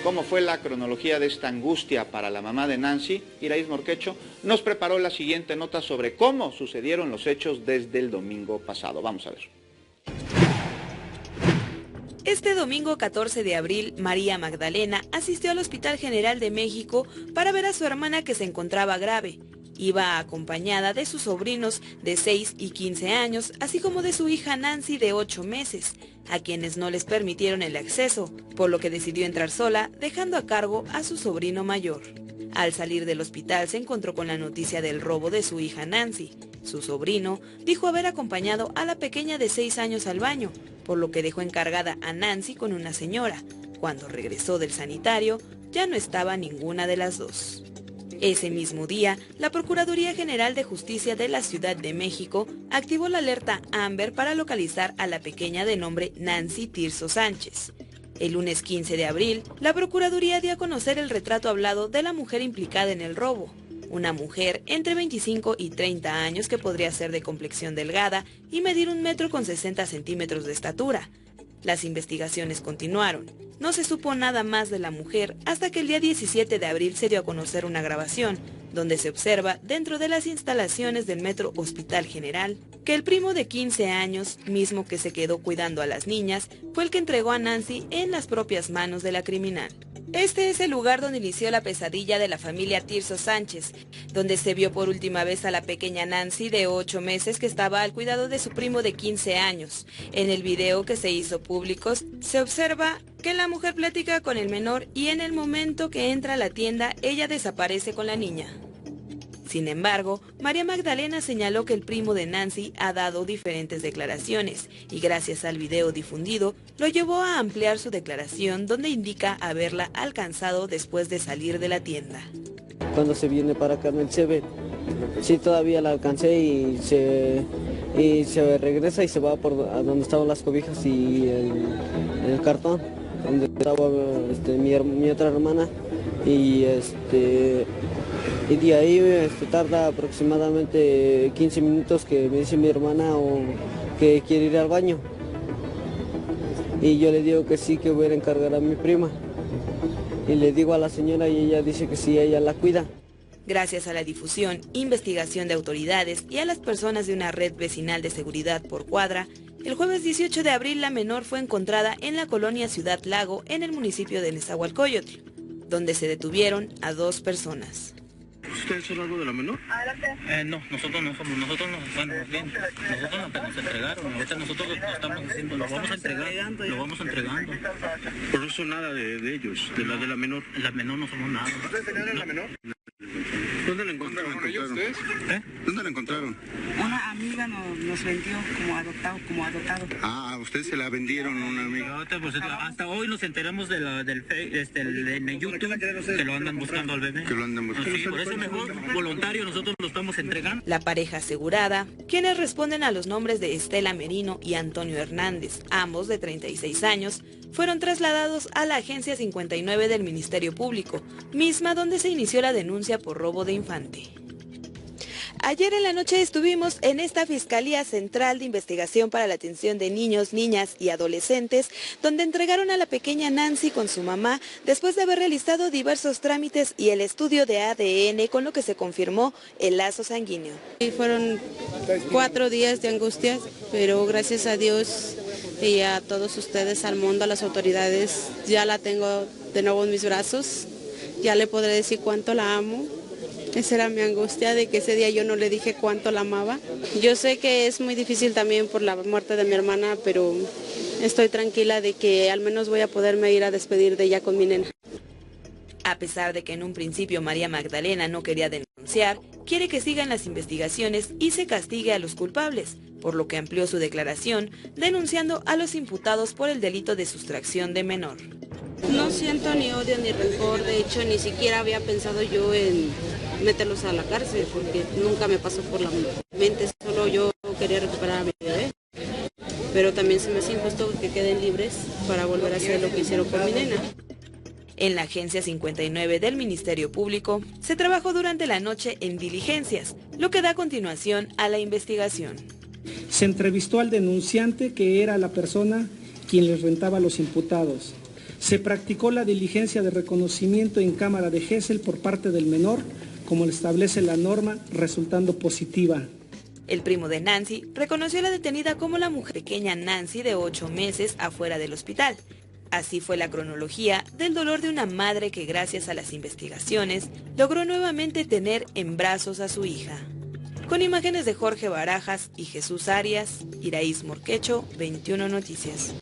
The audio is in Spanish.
cómo fue la cronología de esta angustia para la mamá de Nancy, Iraíz Morquecho, nos preparó la siguiente nota sobre cómo sucedieron los hechos desde el domingo pasado. Vamos a ver. Este domingo 14 de abril, María Magdalena asistió al Hospital General de México para ver a su hermana que se encontraba grave. Iba acompañada de sus sobrinos de 6 y 15 años, así como de su hija Nancy de 8 meses, a quienes no les permitieron el acceso, por lo que decidió entrar sola, dejando a cargo a su sobrino mayor. Al salir del hospital se encontró con la noticia del robo de su hija Nancy. Su sobrino dijo haber acompañado a la pequeña de 6 años al baño, por lo que dejó encargada a Nancy con una señora. Cuando regresó del sanitario, ya no estaba ninguna de las dos. Ese mismo día, la Procuraduría General de Justicia de la Ciudad de México activó la alerta Amber para localizar a la pequeña de nombre Nancy Tirso Sánchez. El lunes 15 de abril, la Procuraduría dio a conocer el retrato hablado de la mujer implicada en el robo. Una mujer entre 25 y 30 años que podría ser de complexión delgada y medir 1,60 m de estatura. Las investigaciones continuaron. No se supo nada más de la mujer hasta que el día 17 de abril se dio a conocer una grabación, donde se observa dentro de las instalaciones del Metro Hospital General que el primo de 15 años, mismo que se quedó cuidando a las niñas, fue el que entregó a Nancy en las propias manos de la criminal. Este es el lugar donde inició la pesadilla de la familia Tirso Sánchez, donde se vio por última vez a la pequeña Nancy de 8 meses que estaba al cuidado de su primo de 15 años. En el video que se hizo público se observa que la mujer platica con el menor y en el momento que entra a la tienda ella desaparece con la niña. Sin embargo, María Magdalena señaló que el primo de Nancy ha dado diferentes declaraciones y gracias al video difundido lo llevó a ampliar su declaración donde indica haberla alcanzado después de salir de la tienda. Cuando se viene para acá en el CB, sí todavía la alcancé y se regresa y se va por a donde estaban las cobijas y el cartón, donde estaba mi otra hermana y de ahí tarda aproximadamente 15 minutos que me dice mi hermana que quiere ir al baño. Y yo le digo que sí, que voy a encargar a mi prima. Y le digo a la señora y ella dice que sí, ella la cuida. Gracias a la difusión, investigación de autoridades y a las personas de una red vecinal de seguridad por cuadra, el jueves 18 de abril la menor fue encontrada en la colonia Ciudad Lago, en el municipio de Nezahualcóyotl, donde se detuvieron a 2 personas. ¿Ustedes son algo de la menor? No, nosotros no somos, nosotros nos entregaron, ahorita nosotros lo estamos haciendo, lo vamos entregando. Por eso nada de ellos, de la menor. La menor no somos nada. ¿Ustedes tenían la menor? ¿Dónde la encontraron? ¿Dónde la encontraron? Una amiga nos vendió como adoptado. Ah, ¿ustedes se la vendieron a una amiga? Pues, hasta hoy nos enteramos de en YouTube que lo andan buscando al bebé. Que lo andan buscando. Sí, por eso mejor voluntario nosotros lo estamos entregando. La pareja asegurada, quienes responden a los nombres de Estela Merino y Antonio Hernández, ambos de 36 años, fueron trasladados a la Agencia 59 del Ministerio Público, misma donde se inició la denuncia por robo de infante. Ayer en la noche estuvimos en esta Fiscalía Central de Investigación para la Atención de Niños, Niñas y Adolescentes, donde entregaron a la pequeña Nancy con su mamá después de haber realizado diversos trámites y el estudio de ADN, con lo que se confirmó el lazo sanguíneo. Fueron 4 días de angustias, pero gracias a Dios y a todos ustedes, al mundo, a las autoridades, ya la tengo de nuevo en mis brazos, ya le podré decir cuánto la amo. Esa era mi angustia, de que ese día yo no le dije cuánto la amaba. Yo sé que es muy difícil también por la muerte de mi hermana, pero estoy tranquila de que al menos voy a poderme ir a despedir de ella con mi nena. A pesar de que en un principio María Magdalena no quería denunciar, quiere que sigan las investigaciones y se castigue a los culpables, por lo que amplió su declaración, denunciando a los imputados por el delito de sustracción de menor. No siento ni odio ni rencor, de hecho ni siquiera había pensado yo en meterlos a la cárcel, porque nunca me pasó por la mente, solo yo quería recuperar a mi bebé. Pero también se me hace injusto que queden libres para volver a hacer lo que hicieron con mi nena. En la Agencia 59 del Ministerio Público se trabajó durante la noche en diligencias, lo que da continuación a la investigación. Se entrevistó al denunciante, que era la persona quien les rentaba a los imputados. Se practicó la diligencia de reconocimiento en cámara de Gesell por parte del menor, como lo establece la norma, resultando positiva. El primo de Nancy reconoció a la detenida como la mujer pequeña Nancy de 8 meses afuera del hospital. Así fue la cronología del dolor de una madre que gracias a las investigaciones logró nuevamente tener en brazos a su hija. Con imágenes de Jorge Barajas y Jesús Arias, Iraíz Morquecho, 21 Noticias.